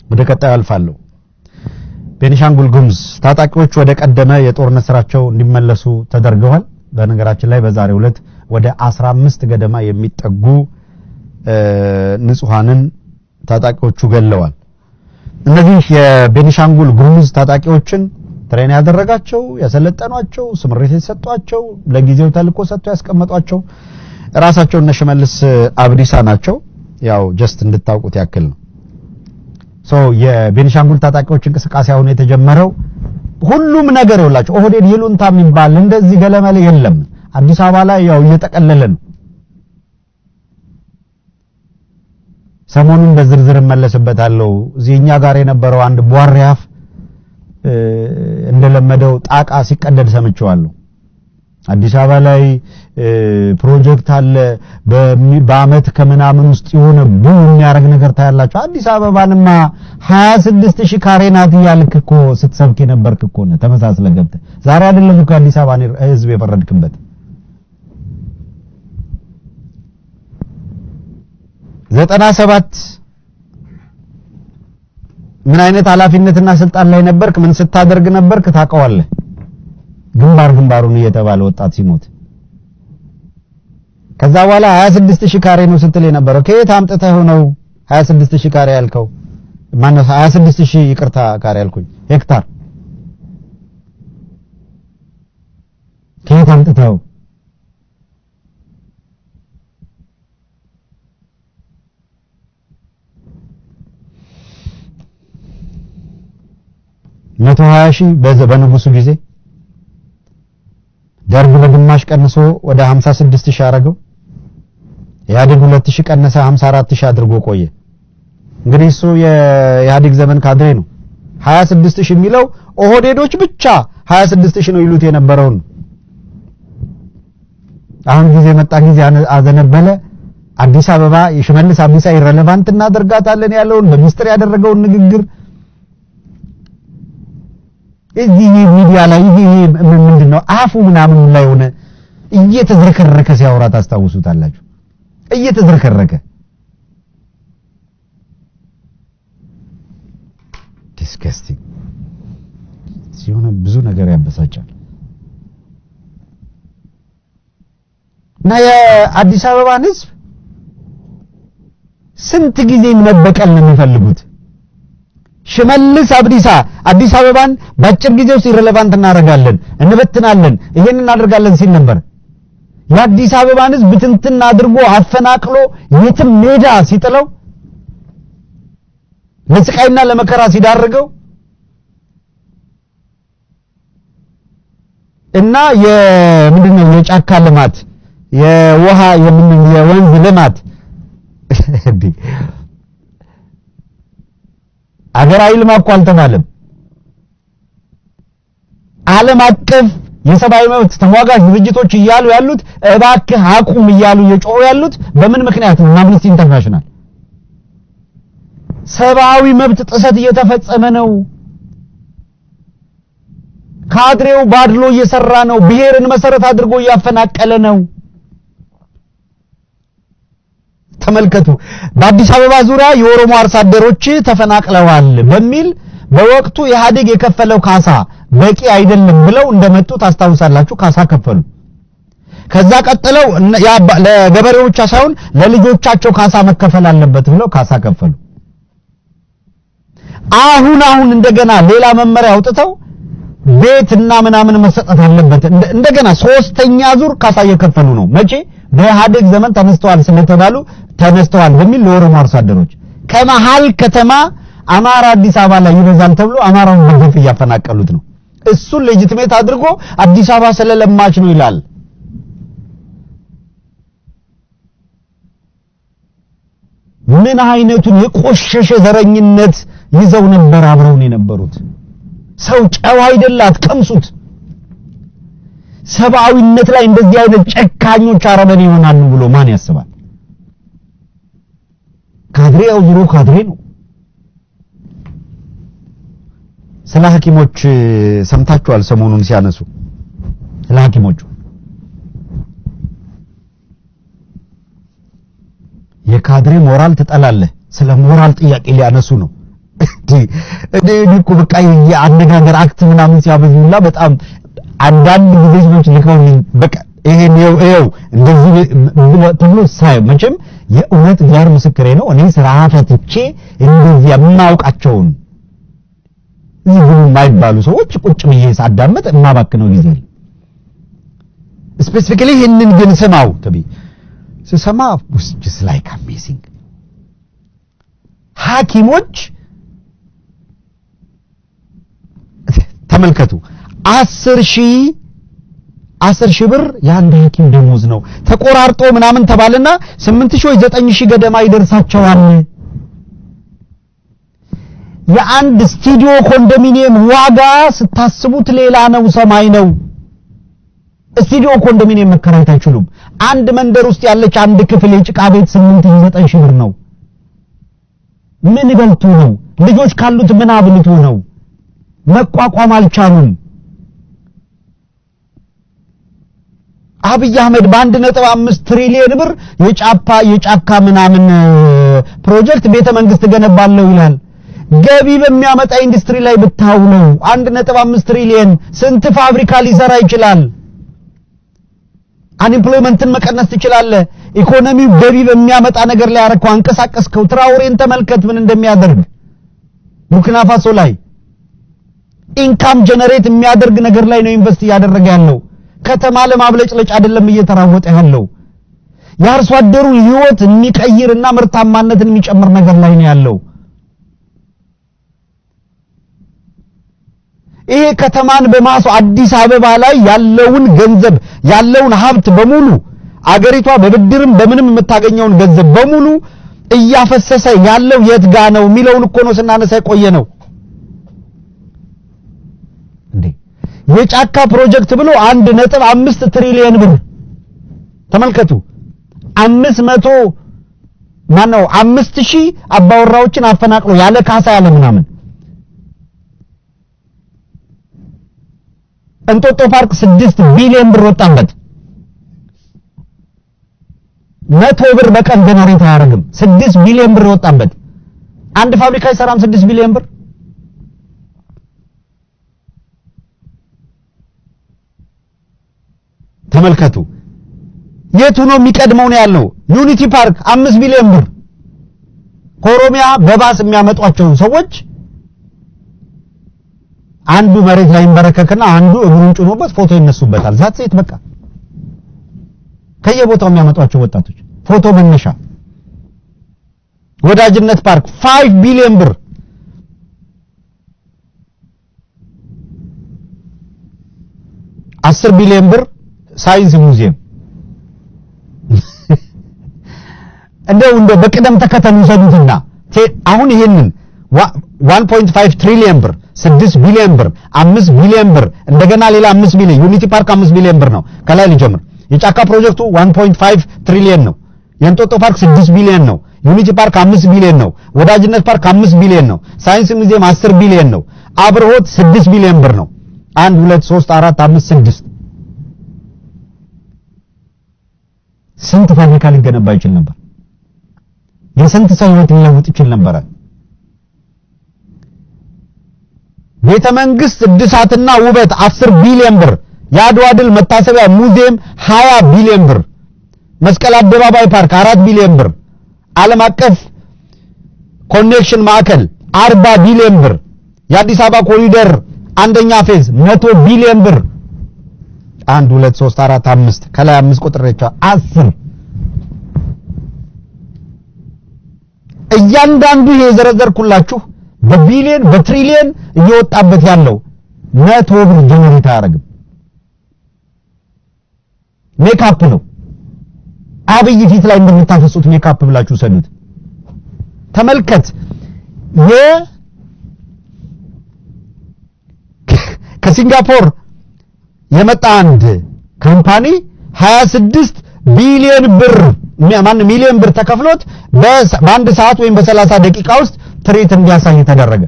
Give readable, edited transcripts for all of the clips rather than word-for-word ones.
ወደ ቀጣዩ አልፋለሁ ቤኒሻንጉል ጉሙዝ ታጣቂዎች ወደ ቀደመ የጦርነት ስራቸው እንዲመለሱ ተደርገዋል በነገራችን ላይ በዛሬው ዕለት ወደ 15 ገደማ የሚጠጉ ንጹሃንን ታጣቂዎቹ ገለዋል እነዚህ የቤኒሻንጉል ጉሙዝ ታጣቂዎችን ትሬን ያደረጋቸው ያሰለጠኗቸው ስምሪት የሰጧቸው ለጊዜው ተልቆ ሰጥተው ያስቀመጧቸው ራሳቸው እነ ሽመልስ አብዲሳ ናቸው ያው ጀስት እንድታውቁት ያክል ነው የቤኒሻንጉል ታጣቂዎች እንቅስቃሴ አሁን የተጀመረው ሁሉም ነገር ይውላችሁ ኦህዴድ ይሉንታ የሚባል እንደዚህ ገለመለ የለም አዲስ አበባ ላይ ያው እየተቀለለ ነው ሰሞኑን በዝርዝር መለስበታለሁ እዚህኛ ጋር የነበረው አንድ ቧሪያፍ እንደለመደው ጣቃ ሲቀደድ ሰምቻለሁ አዲስ አበባ ላይ ፕሮጀክት አለ በአመት ከመናምን ውስጥ የሆነ ቡም የሚያረግ ነገር ታያላችሁ አዲስ አበባንማ 26000 ካሬ ናት ያልክኮ ስትሰብክ የነበርክኮ ነው ተመሳስለ ገብተ ዛሬ አይደለም እኮ አዲስ አበባ ህዝብ የፈረድክበት 97 ምን አይነት ኃላፊነትና ስልጣን ላይ ነበርክ ምን ስታደርግ ነበርክ ታቀዋለህ ግንባሩን እየተባለ ወጣት ሲሞት ከዛ በኋላ 26000 ካሬ ነው ስትል የነበረው ከየት አምጥተህ ነው 26000 ካሬ ያልከው ማነው 26000 ይቅርታ ካሬ ያልኩኝ ሄክታር ከየት አምጥተው 120,000 በንጉሱ ጊዜ ደርግ በግማሽ ቀንሶ ወደ 56000 አረገው ያድግ 2000 ቀነሰ 54000 አድርጎ ቆየ እንግዲህ እሱ የኢህአዴግ ዘመን ካድሬ ነው 26000 የሚለው ኦህዴዶች ብቻ 26000 ነው ይሉት የነበረው አሁን ጊዜ መጣ ጊዜ አዘነበለ አዲስ አበባ የሽመልስ አብዲሳ ኢሬሌቫንት እናደርጋታለን ያለውን በሚስጥር ያደረገውን ንግግር እዚህ ሚዲያ ላይ ይሄ ምንድነው አፉ ምናምን ላይ ሆነ እየተዝረከረከ ሲያወራ ታስታውሱታላችሁ እየተዝረከረከ ዲስከስቲንግ ሲሆን ብዙ ነገር ያበሳጫል እና የአዲስ አበባን ህዝብ ስንት ጊዜ መበቀል ነው የሚፈልጉት ሽመልስ አብዲሳ አዲስ አበባን በአጭር ጊዜ ውስጥ ኢሬሌቫንት እናደርጋለን እንበትናለን ይሄንን እናደርጋለን ሲል ነበር የአዲስ አበባን ህዝብ ብትንትን አድርጎ አፈናቅሎ የትም ሜዳ ሲጥለው ለስቃይና ለመከራ ሲዳርገው እና የምንድነው የጫካ ልማት የውሃ የወንዝ ልማት አገራዊ ልማት አልተባለም ዓለም አቀፍ የሰብአዊ መብት ተሟጋች ድርጅቶች ይያሉ ያሉት እባክህ አቁም ይያሉ የጮሁ ያሉት በምን ምክንያት ነው አምነስቲ ኢንተርናሽናል ሰብአዊ መብት ጥሰት እየተፈጸመ ነው ካድሬው ባድሎ እየሰራ ነው ብሔርን መሰረት አድርጎ ያፈናቀለ ነው ተመልከቱ በአዲስ አበባ ዙሪያ የኦሮሞ አርሶ አደሮች ተፈናቅለዋል በሚል በወቅቱ ኢህአዴግ የከፈለው ካሳ በቂ አይደለም ብለው እንደመጡ ታስታውሳላችሁ ካሳ ከፈሉ ከዛ ቀጥለው ለገበሬዎች ሳይሆን ለልጆቻቸው ካሳ መከፈል አለበት ብለው ካሳ ከፈሉ አሁን እንደገና ሌላ መመሪያ አውጥተው ቤትና ምናምን መሰጠት አለበት እንደገና ሶስተኛ ዙር ካሳ እየከፈሉ ነው መቼ በኢህአዴግ ዘመን ተነስተዋል በሚል ለኦሮሞ አርሶ አደሮች ከመሃል ከተማ አማራ አዲስ አበባ ላይ ይበዛል ተብሎ አማራውን በግፍ ያፈናቀሉት ነው እሱን ሌጂቲሜት አድርጎ አዲስ አበባ ስለለማች ነው ይላል ምን አይነቱን የቆሸሸ ዘረኝነት ይዘው ነበር አብረውን የነበሩት ሰው ጨው አይደላት ቀምሱት ሰብአዊነት ላይ እንደዚህ አይነት ጨካኞች አረመኔ ይሆናሉ ብሎ ማን ያስባል ካድሬው ዙሮ ካድሬ ነው ስለ ሐኪሞች ሰምታችኋል ሰሞኑን ሲያነሱ ስለ ሐኪሞች የካድሬ ሞራል ተጠላለ ስለ ሞራል ጥያቄ ሊያነሱ ነው እኮ በቃ የአነጋገር አክት ምናምን ሲያበዙላ በጣም አንዳንድ ጊዜ ሰዎች ልከው በቃ ይሄን ይሄው እንደዚህ ተብሎ ሳይ መቼም የእውነት ጋር ምስክሬ ነው እኔ ስራ ፈትቼ እንደዚህ የማውቃቸውን እዚህ ሁሉ ማይባሉ ሰዎች ቁጭ ብዬ ሳዳመጥ እናባክነው ጊዜ ስፔሲፊካሊ ይሄንን ግን ሰማው ተቢ ሰማ was just like amazing ሐኪሞች ተመልከቱ 10,000 ብር የአንድ ሐኪም ደሞዝ ነው ተቆራርጦ ምናምን ተባለና 8,000 ወይ 9,000 ገደማ ይደርሳቸዋል የአንድ ስቱዲዮ ኮንዶሚኒየም ዋጋ ስታስቡት ሌላ ነው ሰማይ ነው ስቱዲዮ ኮንዶሚኒየም መከራየት አይችሉም አንድ መንደር ውስጥ ያለች አንድ ክፍል የጭቃ ቤት 8,000 ብር ነው ምን ይበልጡ ነው ልጆች ካሉት ምን አብልጡ ነው መቋቋም አልቻሉም አብይ አህመድ በ1.5 ትሪሊዮን ብር የጫካ ምናምን ፕሮጀክት ቤተ መንግስት ገነባለው ይላል ገቢ በሚያመጣ ኢንዱስትሪ ላይ ብታውለው 1.5 ትሪሊዮን ስንት ፋብሪካ ሊሰራ ይችላል አንኤምፕሎይመንትን መቀነስ ትችላል ኢኮኖሚው ገቢ በሚያመጣ ነገር ላይ አረከው አንቀሳቀስከው ትራውሬን ተመልከት ምን እንደሚያደርግ ቡርኪና ፋሶ ላይ ኢንካም ጀነሬት የሚያደርግ ነገር ላይ ነው ኢንቨስት ያደረገ ያለው ከተማ ለማብለጭለጭ አይደለም እየተራወጠ ያለው ያርሶ አደሩ ህይወት የሚቀይርና ምርታማነትን የሚጨምር ነገር ላይ ነው ያለው ይሄ ከተማን በማሱ አዲስ አበባ ላይ ያለውን ገንዘብ ያለውን ሀብት በሙሉ አገሪቷ በብድርም በምንም የምታገኘውን ገንዘብ በሙሉ እያፈሰሰ ያለው የትጋ ነው ሚሊዮን እኮ ነው ስናነሳ ቆየ ነው እንዴ የጫካ ፕሮጀክት ብሎ 1.5 ትሪሊዮን ብር ተመልከቱ 500 ማነው 5000 አባወራዎችን አፈናቅሎ ያለ ካሳ ያለ ምናምን እንጦጦ ፓርክ 6 ቢሊዮን ብር ወጣበት 100 ብር በቀን ጀነሬት አያደርግም 6 ቢሊዮን ብር ወጣበት አንድ ፋብሪካ ይሰራም 6 ቢሊዮን ብር ተመልከቱ የቱ ነው የሚቀድመው ነው ያለው ዩኒቲ ፓርክ 5 ቢሊዮን ብር ኮሮሚያ በባስ የሚያመጧቸው ሰዎች አንዱ መሬት ላይ እንበረከከና አንዱ እግሩን ጭኖበት ፎቶ ይነሱበታል ዛት ሴት በቃ ከየቦታው የሚያመጧቸው ወጣቶች ፎቶ መነሻ ወዳጅነት ፓርክ 5 ቢሊዮን ብር 10 ቢሊዮን ብር ሳይንስ ሙዚየም እንደው በቅደም ተከተል ይሰዱትና አሁን ይሄንን 1.5 ትሪሊዮን ብር 6 ቢሊዮን ብር 5 ቢሊዮን ብር እንደገና ሌላ 5 ቢሊዮን ዩኒቲ ፓርክ 5 ቢሊዮን ብር ነው ከላይ ልጀምር የጫካ ፕሮጀክቱ 1.5 ትሪሊዮን ነው የእንጦጦ ፓርክ 6 ቢሊዮን ነው ዩኒቲ ፓርክ 5 ቢሊዮን ነው ወዳጅነት ፓርክ 5 ቢሊዮን ነው ሳይንስ ሙዚየም 10 ቢሊዮን ነው አብርሆት 6 ቢሊዮን ብር ነው 1 2 3 4 5 6 ስንት ፋብሪካ ሊገነባ ይችላል ነበር የስንት ሰው ህይወት ሊለውጥ ይችላል ነበር ቤተ መንግስት እድሳትና ውበት 10 ቢሊዮን ብር የአድዋ ድል መታሰቢያ ሙዚየም 20 ቢሊዮን ብር መስቀል አደባባይ ፓርክ 4 ቢሊዮን ብር ዓለም አቀፍ ኮኔክሽን ማዕከል 40 ቢሊዮን ብር የአዲስ አበባ ኮሪደር አንደኛ ፌዝ 100 ቢሊዮን ብር 1 2 3 4 5 ከላይ 5 ቁጥሮች 10 እያንዳንዱ የዘረዘርኩላችሁ በቢሊዮን በትሪሊዮን እየወጣበት ያለው 100 ብር ጀነሬት አያደርግም ሜካፕ ነው አብይ ፊት ላይ እንደምታፈሱት ሜካፕ ብላችሁ ሰዱት ተመልከት ከሲንጋፖር የመጣ አንድ ካምፓኒ 26 ቢሊዮን ብር ሚሊዮን ብር ተከፍሎት በአንድ ሰዓት ወይም በ30 ደቂቃ ውስጥ ትርኢት እንዲያሳይ ተደረገ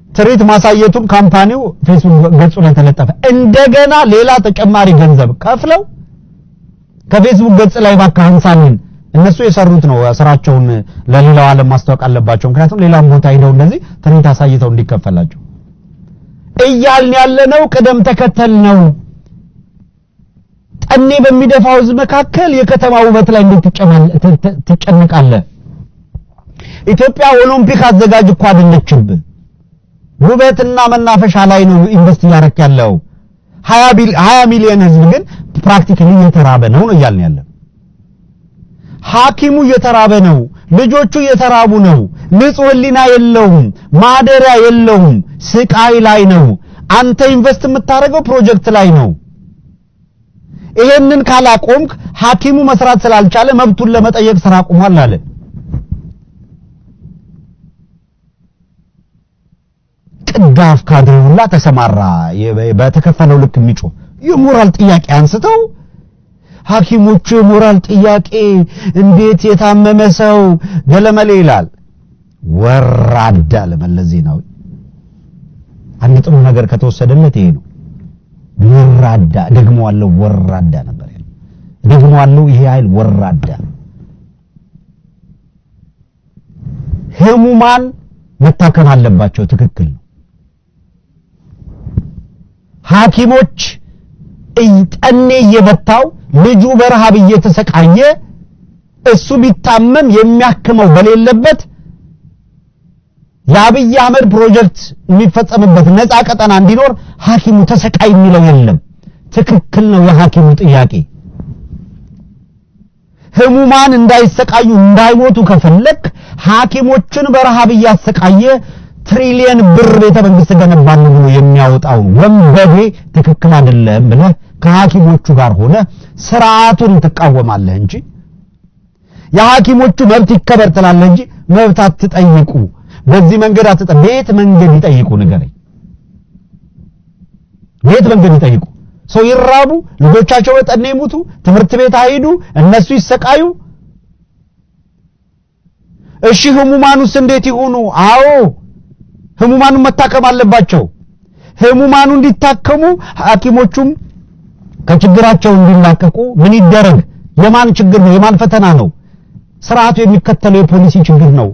ትርኢት ማሳየቱን ካምፓኒው ፌስቡክ ገጹ ላይ ተለጠፈ እንደገና ሌላ ተጨማሪ ገንዘብ ከፍለው ከፌስቡክ ገጽ ላይ ባካ 50 እነሱ የሰሩት ነው ስራቸውን ለሌላው ዓለም ማስተዋወቅ አለባቸው ምክንያቱም ሌላም ቦታ ሄደው እንደዚህ ትርኢት አሳይተው እንዲከፈላቸው እያልን ያለነው ቅደም ተከተል ነው ጠኔ በሚደፋው ህዝብ መካከል የከተማው ውበት ላይ ትጨነቃለህ ኢትዮጵያ ኦሎምፒክ አዘጋጅ እኮ አይደለችም ውበትና መናፈሻ ላይ ነው ኢንቨስት ያረክ ያለው 20 ሚሊዮን ህዝብ ግን ፕራክቲካሊ እየተራበ ነው እያልን ያለው ሐኪሙ እየተራበ ነው ልጆቹ እየተራቡ ነው ንጹህ ህሊና የለውም ማደሪያ የለውም ስቃይ ላይ ነው አንተ ኢንቨስት የምታረገው ፕሮጀክት ላይ ነው ይሄንን ካላቆምክ ሐኪሙ መስራት ስላልቻለ መብቱን ለመጠየቅ ስራ አቁሟል አለ ቅዳፍ ካድሬውላ ተሰማራ በተከፈለው ልክ የሚጮ የሞራል ጥያቄ አንስተው ሐኪሞቹ የሞራል ጥያቄ እንዴት የታመመ ሰው ገለመሌ ይላል ወራዳ ለመለስ ዜናዊ አንድ ጥሩ ነገር ከተወሰደለት ይሄ ነው ወራዳ ደግሞዋለው ወራዳ ነበር ደግሞዋለው ይሄ ኃይል ወራዳ ህሙማን መታከም አለባቸው ትክክል ነው ሐኪሞች ጠኔ የመታው ልጁ በረሃብ እየተሰቃየ እሱ ቢታመም የሚያክመው በሌለበት የአብይ አህመድ ፕሮጀክት የሚፈጸምበት ነፃ ቀጠና እንዲኖር ሐኪሙ ተሰቃይ የሚለው የለም ትክክል ነው የሐኪሙ ጥያቄ ህሙማን እንዳይሰቃዩ እንዳይሞቱ ከፈለክ ሐኪሞችን በረሃብ እያሰቃየ ትሪሊየን ብር ቤተ መንግስት ገነባሉ ብሎ የሚያወጣው ወንበዴ ትክክል አይደለም ብለህ ከሐኪሞቹ ጋር ሆነ ስርዓቱን ተቃወማለህ እንጂ የሐኪሞቹ መብት ይከበር ትላለህ እንጂ መብት አትጠይቁ በዚህ መንገድ ቤት መንገድ ይጠይቁ ነገር ቤት መንገድ ይጠይቁ ሰው ይራቡ ልጆቻቸው በጠኔ ይሙቱ ትምህርት ቤት አይሄዱ እነሱ ይሰቃዩ እሺ ህሙማኑስ እንዴት ይሆኑ አዎ ህሙማኑ መታከም አለባቸው ህሙማኑ እንዲታከሙ ሐኪሞቹም ከችግራቸው እንዲላቀቁ ምን ይደረግ የማን ችግር ነው የማን ፈተና ነው ስርዓቱ የሚከተለው የፖሊሲ ችግር ነው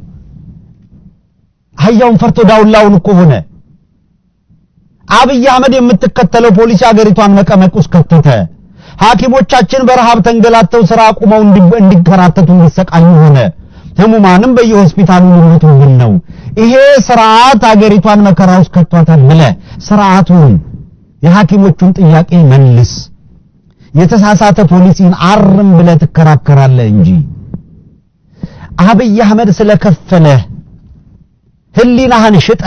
አያውን ፈርቶ ዳውላውን እኮ ሆነ አብይ አህመድ የምትከተለው ፖሊሲ ሀገሪቷን መቀመቅ ውስጥ ከተተ ሐኪሞቻችን በረሃብ ተንገላተው ስራ አቁመው እንዲከራተቱ እንዲሰቃዩ ሆነ ህሙማንም በየሆስፒታሉ ሊሞቱብን ነው ይሄ ስርዓት ሀገሪቷን መከራ ውስጥ ከቷታል ብለ ስርዓቱን የሐኪሞቹን ጥያቄ መልስ የተሳሳተ ፖሊሲን አርም ብለ ትከራከራለህ እንጂ አብይ አህመድ ስለከፈለ ህሊናህን ሽጠ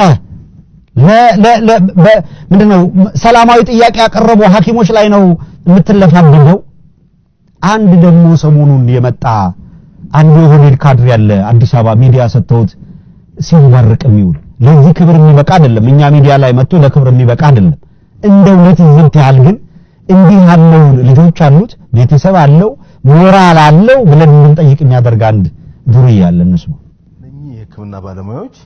ምንድነው ሰላማዊ ጥያቄ ያቀረቡ ሐኪሞች ላይ ነው የምትለፋብደው አንድ ደግሞ ሰሞኑን የመጣ አንዱ የሆነ ካድሬ ያለ አዲስ አበባ ሚዲያ ሰጥተውት ሲወርቅ የሚውል ለዚህ ክብር የሚበቃ አይደለም እኛ ሚዲያ ላይ መጥቶ ለክብር የሚበቃ አይደለም እንደው ለትዝብት ያህል ግን እንዲህ ያለው ልጆች አሉት ቤተሰብ አለው ሞራል አለው ብለን እንጠይቅ የሚያደርግ አንድ ዱርዬ ያለ እነሱ እነኚህ የህክምና ባለሙያዎች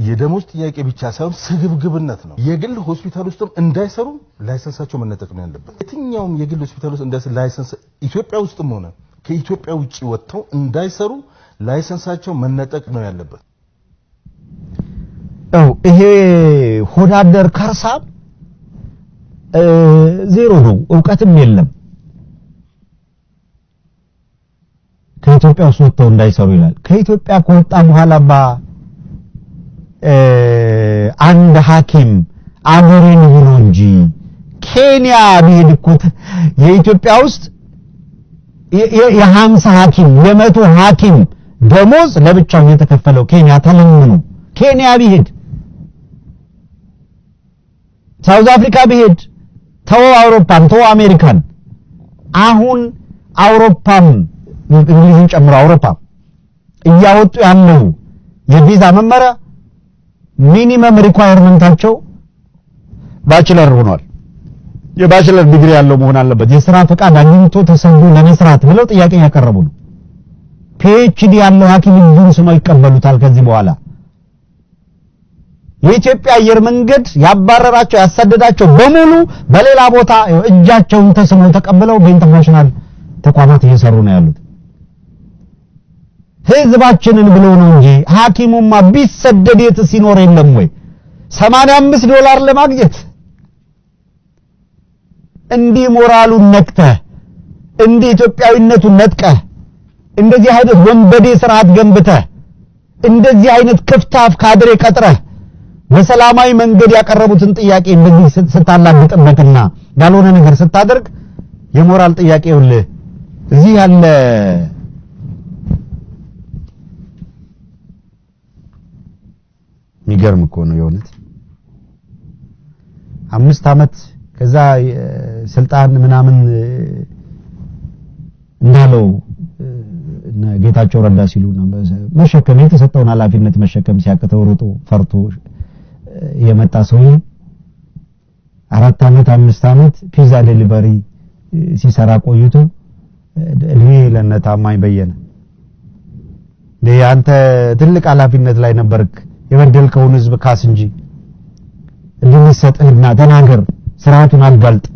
የደሞዝ ጥያቄ ብቻ ሳይሆን ስግብግብነት ነው የግል ሆስፒታል ውስጥም እንዳይሰሩ ላይሰንሳቸው መነጠቅ ነው ያለበት የትኛውም የግል ሆስፒታል ውስጥ እንደዚህ ላይሰንስ ኢትዮጵያ ውስጥም ሆነ ከኢትዮጵያ ውጪ ወጥተው እንዳይሰሩ ላይሰንሳቸው መነጠቅ ነው ያለበት ይሄ ሆዳደር ከርሳ ዜሮ ነው ዕውቀትም የለም ከኢትዮጵያ ውስጥ ወጥተው እንዳይሰሩ ይላል ከኢትዮጵያ ከወጣ በኋላማ አንድ ሐኪም አገሬን ብሎ እንጂ ኬንያ ቢሄድ እኮ የኢትዮጵያ ውስጥ የ50 ሐኪም የ100 ሐኪም ደሞዝ ለብቻው የተከፈለው ኬንያ ተለምኑ ኬንያ ቢሄድ ሳውዝ አፍሪካ ቢሄድ ተው አውሮፓን ተው አሜሪካን አሁን አውሮፓም እንግሊዝን ጨምሮ አውሮፓ እያወጡ ያለው የቪዛ መመሪያ ሚኒመም ሪኳየርመንታቸው ባችለር ሆኗል የባችለር ዲግሪ ያለው መሆን አለበት የሥራ ፈቃድ አግኝቶ ተሰዶ ለመስራት ብለው ጥያቄ ያቀርቡ ነው ፒኤችዲ ያለው ሐኪም ይሁን ስሙ ይቀበሉታል ከዚህ በኋላ የኢትዮጵያ አየር መንገድ ያባረራቸው ያሳደዳቸው በሙሉ በሌላ ቦታ እጃቸውን ተስመው ተቀበለው በኢንተርናሽናል ተቋማት እየሰሩ ነው ያሉት ህዝባችንን ብሎ ነው እንጂ ሐኪሙማ ቢሰደድ የት ሲኖር የለም ወይ $85 ለማግኘት እንዲህ ሞራሉን ነክተህ እንዲህ ኢትዮጵያዊነቱን ነጥቀህ እንደዚህ አይነት ወንበዴ ስርዓት ገንብተህ እንደዚህ አይነት ክፍታፍ ካድሬ ቀጥረህ በሰላማዊ መንገድ ያቀረቡትን ጥያቄ እንደዚህ ስታላግጥበትና ያልሆነ ነገር ስታደርግ የሞራል ጥያቄው እዚህ ያለ ሚገርም እኮ ነው የሆነት 5 አመት ከዛ ስልጣን ምናምን እንዳለው ጌታቸው ረዳ ሲሉ ነበር መሸከም የተሰጠውን ኃላፊነት መሸከም ሲያቅተው ሮጦ ፈርቶ የመጣ ሰው 4 አመት 5 አመት ፒዛ ዴሊቨሪ ሲሰራ ቆይቶ እድሜ ለነታማኝ በየነ ለያንተ ትልቅ ኃላፊነት ላይ ነበርክ የበደልከውን ህዝብ ካስ እንጂ እንደሚሰጥህና ተናገር ስርዓቱን አልጋልጥ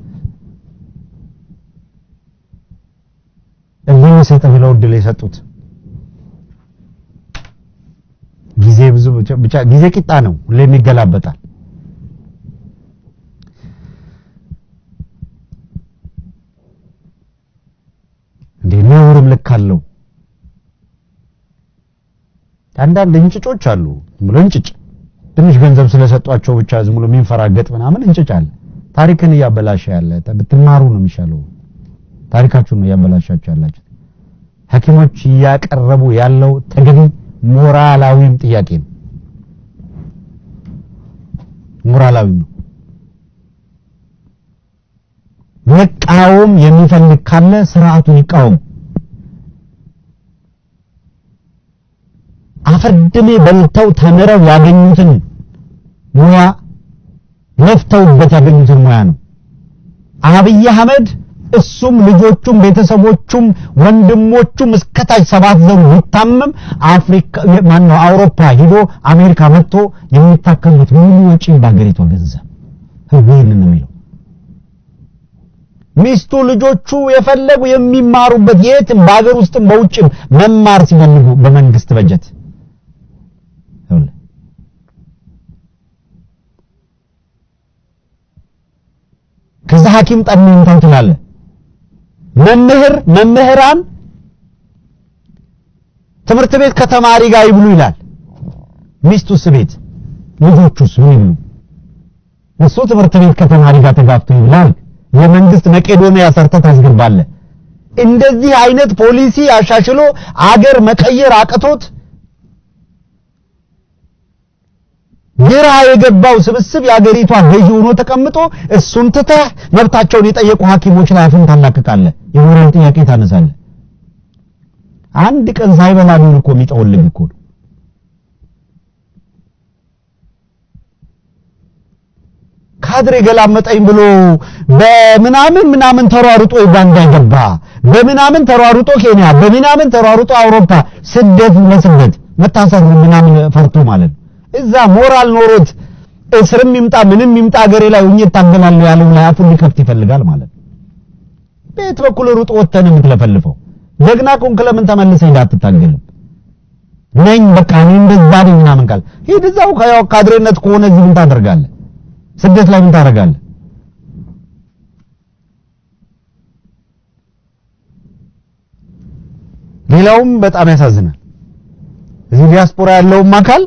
እንደሚሰጥ ብለው ድል የሰጡት ጊዜ ብዙ ብቻ ጊዜ ቂጣ ነው ሁሌም ይገላበጣል እንደነውርም ልካለው አንዳንድ እንጭጮች አሉ ሙሉ እንጭጭ ትንሽ ገንዘብ ስለሰጧቸው ብቻ ዝም ብሎ የሚንፈራገጥ ምናምን እንጭጫል ታሪክን ያበላሽ ያለ ብትማሩ ነው የሚሻለው ታሪካችሁን ነው ያበላሻችሁ ያላችሁ ሐኪሞች ያቀረቡ ያለው ተገቢ ሞራላዊም ጥያቄ ነው ሞራላዊ ነው መቃወም የሚፈልግ ካለ ስርዓቱን ይቃወም አፈርድሜ በልተው ተመረው ያገኙትን ሙያ ለፍተውበት ያገኙትን ሙያ ነው አብይ አህመድ እሱም ልጆቹም ቤተሰቦቹም ወንድሞቹም እስከታች 7 ዘሩ ይታመም አፍሪካ ማነው አውሮፓ ሄዶ አሜሪካ መጥቶ የሚታከሙት ሙሉ ወጪ ባገሪቷ ገንዘብ ህግን ነው የሚለው ሚስቱ ልጆቹ የፈለጉ የሚማሩበት የትም ባገር ውስጥም በውጭም መማር ሲፈልጉ በመንግስት በጀት ከዛ ሐኪም ጠንነን ታውትላለ መምህራን ትምህርት ቤት ከተማሪ ጋር ይብሉ ይላል ሚስቱስ ቤት ልጆቹስ ምን ይብሉ እሱ ትምህርት ቤት ከተማሪ ጋር ተጋፍቶ ይብላል የመንግስት መቄዶንያ ሰርተት አስገባለ እንደዚህ አይነት ፖሊሲ አሻሽሎ አገር መቀየር አቅቶት ግራ የገባው ስብስብ ያገሪቷ ገዢ ሆኖ ተቀምጦ እሱን ተተህ መብታቸውን የጠየቁ ሐኪሞች ላይ አፍን ታላቅቃለ የሞራል ጥያቄ ታነሳለ አንድ ቀን ሳይበላ ቢሆን እኮ የሚጠወልግ እኮ ካድሬ ገላመጠኝ ብሎ በምናምን ተሯሩጦ ዩጋንዳ ይገባ በምናምን ተሯሩጦ ኬንያ በምናምን ተሯሩጦ አውሮፓ ስደት ለስደት መታሰር ምናምን ፈርቶ ማለት እዛ ሞራል ኖሮት እስርም ይምጣ ምንም ይምጣ ሀገሬ ላይ ሆኜ ታገላለሁ ያለው ላይ አፉን ሊከፍት ይፈልጋል ማለት ቤት በኩል ሩጦ ወተን የምትለፈልፈው ደግና ኮንክለምን ተመልሰህ እንዳትታገል ነኝ በቃ እኔ እንደዛ ነኝ ምናምን ቃል ሂድ እዛው ካድሬነት ከሆነ እዚህ ምን ታደርጋለህ ስደት ላይ ምን ታደርጋለህ ሌላውም በጣም ያሳዝናል እዚህ ዲያስፖራ ያለውም አካል